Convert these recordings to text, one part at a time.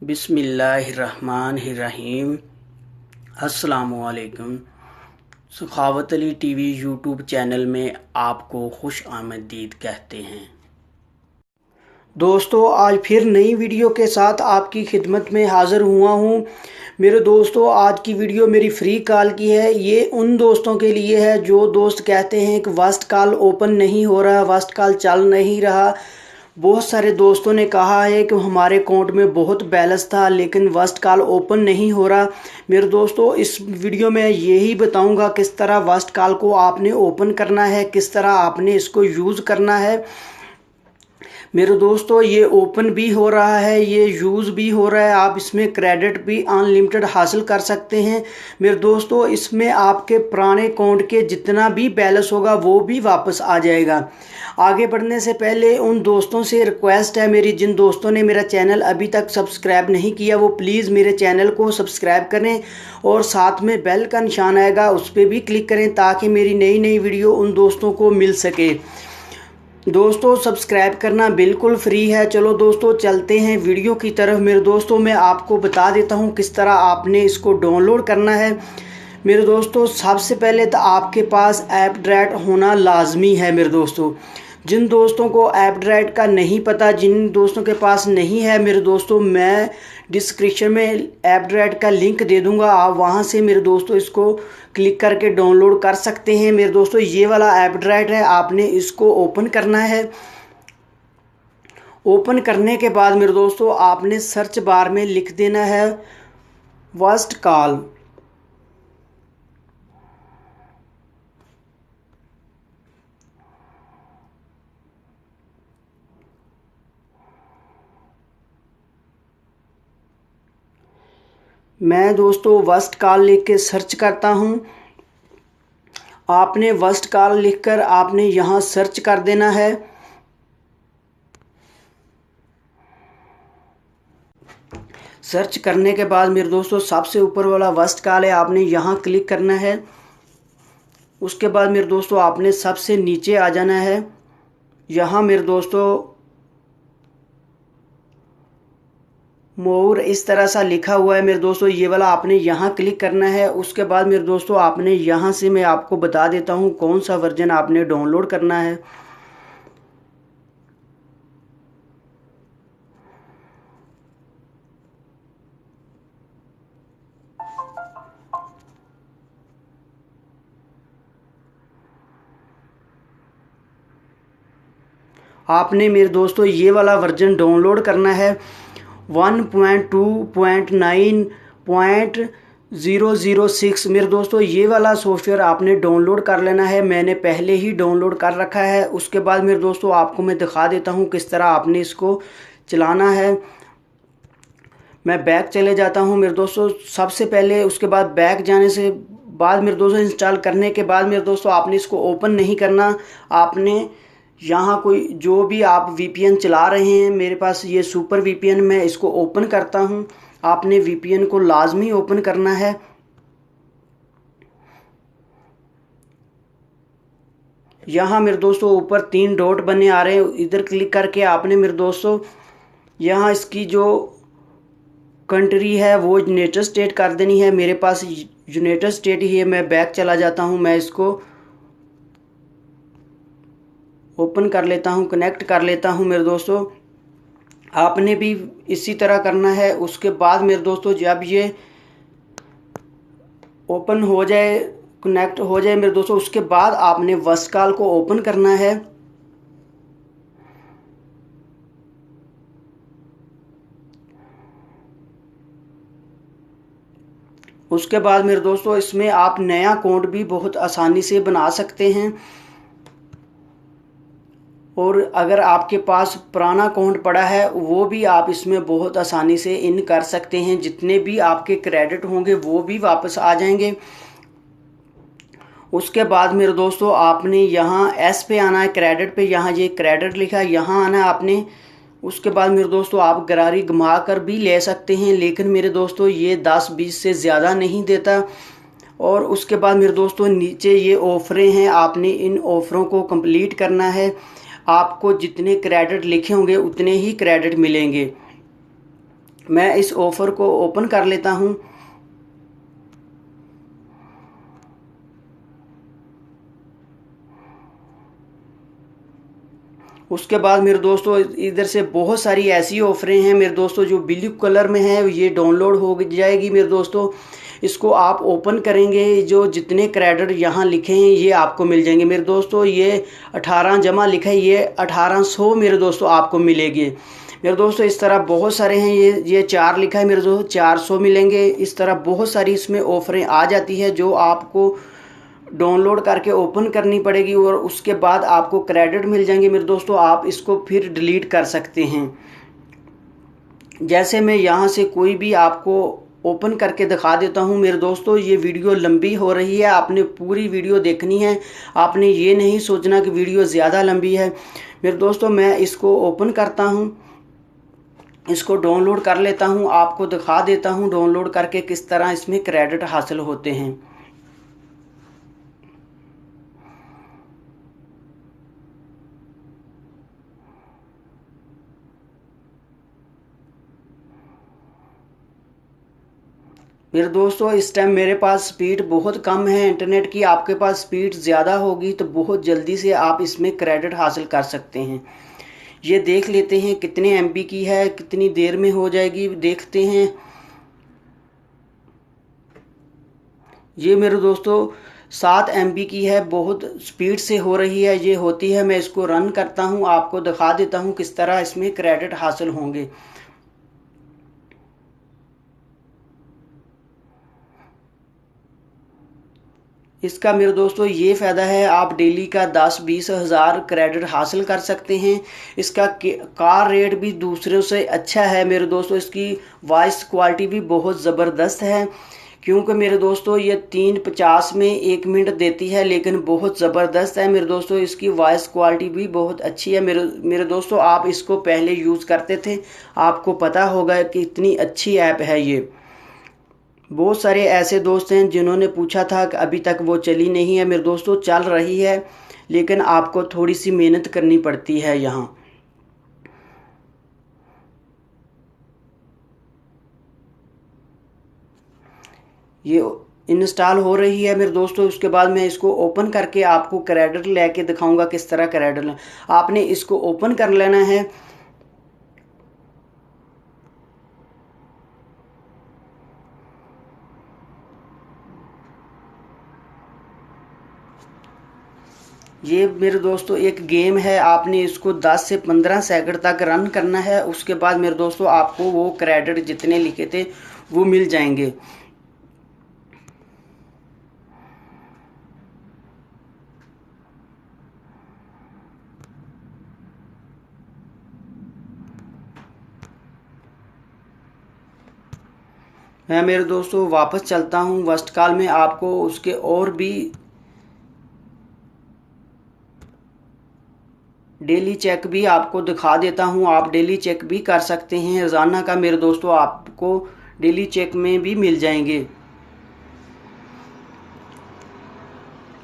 बिस्मिल्लाहिर्रहमानिर्रहीम। अस्सलामुअलैकुम। सखावत Ali TV YouTube channel में आपको खुश आमदीद कहते हैं। दोस्तों, आज फिर नई वीडियो के साथ आपकी खिदमत में हाज़िर हुआ हूँ। मेरे दोस्तों, आज की वीडियो मेरी फ्री कॉल की है। ये उन दोस्तों के लिए है जो दोस्त कहते हैं कि वस्ट कॉल ओपन नहीं हो रहा, वस्ट कॉल चल नहीं रहा। बहुत सारे दोस्तों ने कहा है कि हमारे अकाउंट में बहुत बैलेंस था लेकिन वस्ट कॉल ओपन नहीं हो रहा। मेरे दोस्तों, इस वीडियो में यही बताऊंगा किस तरह वस्ट कॉल को आपने ओपन करना है, किस तरह आपने इसको यूज़ करना है। मेरे दोस्तों, ये ओपन भी हो रहा है, ये यूज़ भी हो रहा है। आप इसमें क्रेडिट भी अनलिमिटेड हासिल कर सकते हैं। मेरे दोस्तों, इसमें आपके पुराने अकाउंट के जितना भी बैलेंस होगा वो भी वापस आ जाएगा। आगे बढ़ने से पहले उन दोस्तों से रिक्वेस्ट है मेरी, जिन दोस्तों ने मेरा चैनल अभी तक सब्सक्राइब नहीं किया वो प्लीज़ मेरे चैनल को सब्सक्राइब करें और साथ में बेल का निशान आएगा उस पर भी क्लिक करें ताकि मेरी नई नई वीडियो उन दोस्तों को मिल सके। दोस्तों, सब्सक्राइब करना बिल्कुल फ्री है। चलो दोस्तों, चलते हैं वीडियो की तरफ। मेरे दोस्तों, मैं आपको बता देता हूं किस तरह आपने इसको डाउनलोड करना है। मेरे दोस्तों, सबसे पहले तो आपके पास ऐप ड्राइट होना लाजमी है। मेरे दोस्तों, जिन दोस्तों को ऐप ड्राइट का नहीं पता, जिन दोस्तों के पास नहीं है, मेरे दोस्तों मैं डिस्क्रिप्शन में ऐप ड्राइट का लिंक दे दूंगा। आप वहां से मेरे दोस्तों इसको क्लिक करके डाउनलोड कर सकते हैं। मेरे दोस्तों, ये वाला ऐप ड्राइट है, आपने इसको ओपन करना है। ओपन करने के बाद मेरे दोस्तों आपने सर्च बार में लिख देना है वस्ट कॉल। मैं दोस्तों वस्ट कॉल लिख के सर्च करता हूं। आपने वस्ट कॉल लिखकर आपने यहां सर्च कर देना है। सर्च करने के बाद मेरे दोस्तों सबसे ऊपर वाला वस्ट कॉल है, आपने यहां क्लिक करना है। उसके बाद मेरे दोस्तों आपने सबसे नीचे आ जाना है। यहां मेरे दोस्तों मोर इस तरह सा लिखा हुआ है। मेरे दोस्तों, ये वाला आपने यहाँ क्लिक करना है। उसके बाद मेरे दोस्तों आपने यहाँ से, मैं आपको बता देता हूँ कौन सा वर्जन आपने डाउनलोड करना है। आपने मेरे दोस्तों ये वाला वर्जन डाउनलोड करना है 1.2.9.006। मेरे दोस्तों, ये वाला सॉफ्टवेयर आपने डाउनलोड कर लेना है। मैंने पहले ही डाउनलोड कर रखा है। उसके बाद मेरे दोस्तों आपको मैं दिखा देता हूँ किस तरह आपने इसको चलाना है। मैं बैक चले जाता हूँ मेरे दोस्तों। सबसे पहले उसके बाद बैक जाने से बाद मेरे दोस्तों इंस्टॉल करने के बाद मेरे दोस्तों आपने इसको ओपन नहीं करना। आपने यहाँ कोई जो भी आप वीपीएन चला रहे हैं, मेरे पास ये सुपर वीपीएन, मैं इसको ओपन करता हूँ। आपने वीपीएन को लाजमी ओपन करना है। यहाँ मेरे दोस्तों ऊपर 3 डॉट बने आ रहे हैं, इधर क्लिक करके आपने मेरे दोस्तों यहाँ इसकी जो कंट्री है वो यूनाइटेड स्टेट कर देनी है। मेरे पास यूनाइटेड स्टेट ही है। मैं बैक चला जाता हूँ, मैं इसको ओपन कर लेता हूँ, कनेक्ट कर लेता हूँ। मेरे दोस्तों, आपने भी इसी तरह करना है। उसके बाद मेरे दोस्तों जब ये ओपन हो जाए, कनेक्ट हो जाए मेरे दोस्तों, उसके बाद आपने वस्ट कॉल को ओपन करना है। उसके बाद मेरे दोस्तों इसमें आप नया अकाउंट भी बहुत आसानी से बना सकते हैं और अगर आपके पास पुराना अकाउंट पड़ा है वो भी आप इसमें बहुत आसानी से इन कर सकते हैं। जितने भी आपके क्रेडिट होंगे वो भी वापस आ जाएंगे। उसके बाद मेरे दोस्तों आपने यहाँ एस पे आना है, क्रेडिट पे। यहाँ ये क्रेडिट लिखा है, यहाँ आना है आपने। उसके बाद मेरे दोस्तों आप गरारी घुमा कर भी ले सकते हैं, लेकिन मेरे दोस्तों ये 10-20 से ज़्यादा नहीं देता। और उसके बाद मेरे दोस्तों नीचे ये ऑफरें हैं, आपने इन ऑफरों को कंप्लीट करना है। आपको जितने क्रेडिट लिखे होंगे उतने ही क्रेडिट मिलेंगे। मैं इस ऑफ़र को ओपन कर लेता हूँ। उसके बाद मेरे दोस्तों इधर से बहुत सारी ऐसी ऑफरें हैं मेरे दोस्तों जो ब्लू कलर में है, ये डाउनलोड हो जाएगी मेरे दोस्तों। इसको आप ओपन करेंगे, जो जितने क्रेडिट यहाँ लिखे हैं ये आपको मिल जाएंगे मेरे दोस्तों। ये 18 जमा लिखा है, ये 1800 मेरे दोस्तों आपको मिलेगी मेरे दोस्तों। इस तरह बहुत सारे हैं, ये 4 लिखा है मेरे दोस्तों, 400 मिलेंगे। इस तरह बहुत सारी इसमें ऑफरें आ जाती है जो आपको डाउनलोड करके ओपन करनी पड़ेगी और उसके बाद आपको क्रेडिट मिल जाएंगे मेरे दोस्तों। आप इसको फिर डिलीट कर सकते हैं। जैसे मैं यहाँ से कोई भी आपको ओपन करके दिखा देता हूँ मेरे दोस्तों। ये वीडियो लंबी हो रही है, आपने पूरी वीडियो देखनी है, आपने ये नहीं सोचना कि वीडियो ज़्यादा लंबी है मेरे दोस्तों। मैं इसको ओपन करता हूँ, इसको डाउनलोड कर लेता हूँ, आपको दिखा देता हूँ डाउनलोड करके किस तरह इसमें क्रेडिट हासिल होते हैं। मेरे दोस्तों इस टाइम मेरे पास स्पीड बहुत कम है इंटरनेट की, आपके पास स्पीड ज़्यादा होगी तो बहुत जल्दी से आप इसमें क्रेडिट हासिल कर सकते हैं। ये देख लेते हैं कितने एमबी की है, कितनी देर में हो जाएगी, देखते हैं। ये मेरे दोस्तों 7 एमबी की है, बहुत स्पीड से हो रही है, ये होती है। मैं इसको रन करता हूँ, आपको दिखा देता हूँ किस तरह इसमें क्रेडिट हासिल होंगे। इसका मेरे दोस्तों ये फ़ायदा है, आप डेली का 10-20 हज़ार क्रेडिट हासिल कर सकते हैं। इसका कार रेट भी दूसरों से अच्छा है मेरे दोस्तों। इसकी वॉइस क्वालिटी भी बहुत ज़बरदस्त है, क्योंकि मेरे दोस्तों ये 350 में 1 मिनट देती है, लेकिन बहुत ज़बरदस्त है मेरे दोस्तों। इसकी वॉइस क्वालिटी भी बहुत अच्छी है मेरे दोस्तों। आप इसको पहले यूज़ करते थे, आपको पता होगा कि इतनी अच्छी ऐप है ये। बहुत सारे ऐसे दोस्त हैं जिन्होंने पूछा था कि अभी तक वो चली नहीं है मेरे दोस्तों, चल रही है, लेकिन आपको थोड़ी सी मेहनत करनी पड़ती है यहाँ। ये इंस्टॉल हो रही है मेरे दोस्तों। उसके बाद मैं इसको ओपन करके आपको क्रेडिट लेके दिखाऊंगा किस तरह क्रेडिट आपने इसको ओपन कर लेना है। ये मेरे दोस्तों एक गेम है, आपने इसको 10 से 15 सेकंड तक रन करना है। उसके बाद मेरे दोस्तों आपको वो क्रेडिट जितने लिखे थे वो मिल जाएंगे। मैं मेरे दोस्तों वापस चलता हूँ वस्ट कॉल में, आपको उसके और भी डेली चेक भी आपको दिखा देता हूँ। आप डेली चेक भी कर सकते हैं, रोज़ाना का मेरे दोस्तों आपको डेली चेक में भी मिल जाएंगे।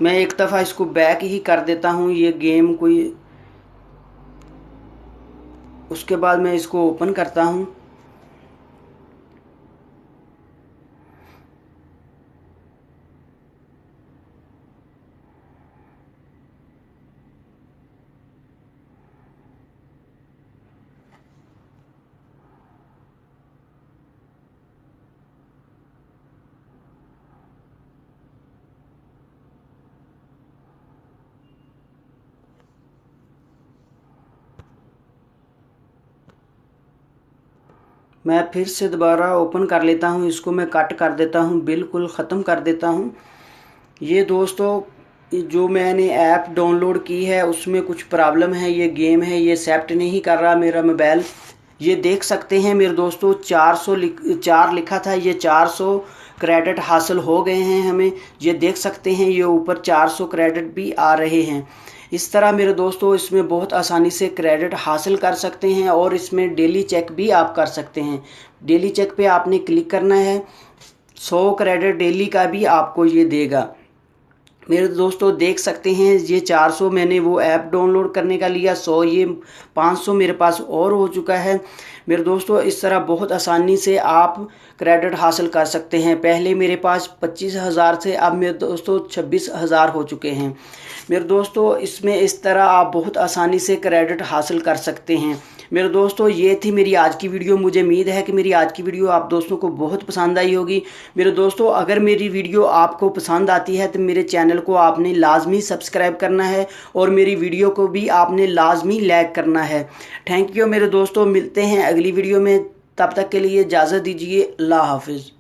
मैं एक दफ़ा इसको बैक ही कर देता हूँ, ये गेम कोई। उसके बाद मैं इसको ओपन करता हूँ। मैं फिर से दोबारा ओपन कर लेता हूँ, इसको मैं कट कर देता हूँ, बिल्कुल ख़त्म कर देता हूँ। ये दोस्तों जो मैंने ऐप डाउनलोड की है उसमें कुछ प्रॉब्लम है, ये गेम है, ये एक्सेप्ट नहीं कर रहा मेरा मोबाइल। ये देख सकते हैं मेरे दोस्तों 4 लिखा था, ये 400 क्रेडिट हासिल हो गए हैं हमें। ये देख सकते हैं ये ऊपर 400 क्रेडिट भी आ रहे हैं। इस तरह मेरे दोस्तों इसमें बहुत आसानी से क्रेडिट हासिल कर सकते हैं और इसमें डेली चेक भी आप कर सकते हैं। डेली चेक पे आपने क्लिक करना है, 100 क्रेडिट डेली का भी आपको ये देगा। मेरे दोस्तों देख सकते हैं ये 400 मैंने वो ऐप डाउनलोड करने का लिया, 100 ये 500 मेरे पास और हो चुका है मेरे दोस्तों इस तरह बहुत आसानी से आप क्रेडिट हासिल कर सकते हैं। पहले मेरे पास 25,000 थे, अब मेरे दोस्तों 26,000 हो चुके हैं। मेरे दोस्तों इसमें इस तरह आप बहुत आसानी से क्रेडिट हासिल कर सकते हैं। मेरे दोस्तों ये थी मेरी आज की वीडियो। मुझे उम्मीद है कि मेरी आज की वीडियो आप दोस्तों को बहुत पसंद आई होगी। मेरे दोस्तों अगर मेरी वीडियो आपको पसंद आती है तो मेरे चैनल को आपने लाजमी सब्सक्राइब करना है और मेरी वीडियो को भी आपने लाजमी लाइक करना है। थैंक यू मेरे दोस्तों, मिलते हैं अगली वीडियो में। तब तक के लिए इजाज़त दीजिए। अल्लाह हाफिज़।